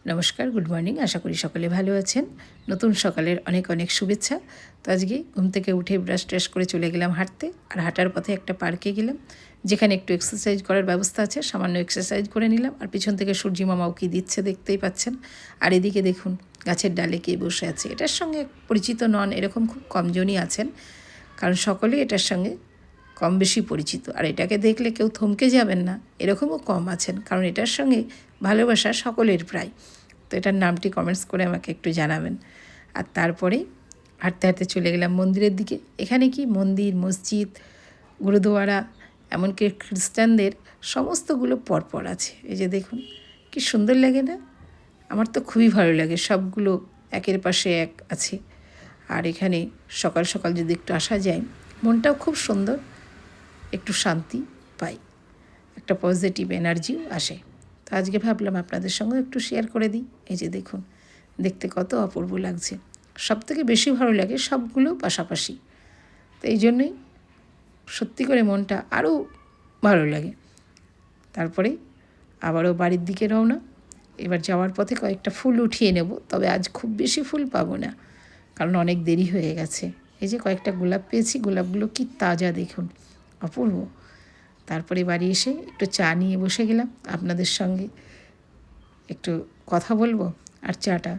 নমস্কার, good morning. আশা করি সকলে ভালো আছেন। নতুন সকালের অনেক অনেক শুভেচ্ছা। তো আজকে ঘুম থেকে উঠে ব্রাশ ট্রাশ করে চলে গেলাম হাঁটতে। আর হাঁটার পথে একটা পার্কে গেলাম, যেখানে একটু এক্সারসাইজ করার ব্যবস্থা আছে। সামান্য এক্সারসাইজ করে নিলাম। আর পিছন থেকে সূর্যি মামাও কী দিচ্ছে দেখতেই পাচ্ছেন। আর এদিকে দেখুন গাছের ডালে কে বসে আছে। এটার সঙ্গে পরিচিত নন এরকম খুব কমজনই আছেন, কারণ সকলেই এটার সঙ্গে কম বেশি পরিচিত। আর এটাকে দেখলে কেউ থমকে যাবেন না এরকমও কম আছেন, কারণ এটার সঙ্গে ভালোবাসা সকলের প্রায়। তো এটার নামটি কমেন্টস করে আমাকে একটু জানাবেন। আর তারপরেই হাঁটতে হাঁটতে চলে গেলাম মন্দিরের দিকে। এখানে কি মন্দির, মসজিদ, গুরুদুয়ারা, এমনকি খ্রিস্টানদের সমস্তগুলো পরপর আছে। এই যে দেখুন কি সুন্দর লাগে না? আমার তো খুবই ভালো লাগে, সবগুলো একের পাশে এক আছে। আর এখানে সকাল সকাল যদি একটু আসা যায়, মনটাও খুব সুন্দর, একটু শান্তি পাই, একটা পজিটিভ এনার্জিও আসে। তো আজকে ভাবলাম আপনাদের সঙ্গে একটু শেয়ার করে দিই। এই যে দেখুন দেখতে কত অপূর্ব লাগছে। সবথেকে বেশি ভালো লাগে সবগুলো পাশাপাশি। তো এই জন্যই সত্যি করে মনটা আরও ভালো লাগে। তারপরে আবারও বাড়ির দিকে রওনা। এবার যাওয়ার পথে কয়েকটা ফুল উঠিয়ে নেব, তবে আজ খুব বেশি ফুল পাবো না, কারণ অনেক দেরি হয়ে গেছে। এই যে কয়েকটা গোলাপ পেয়েছি, গোলাপগুলো কি তাজা দেখুন, অপূর্ব। তারপরে বাড়ি এসে একটু চা নিয়ে বসে গেলাম, আপনাদের সঙ্গে একটু কথা বলবো আর চাটা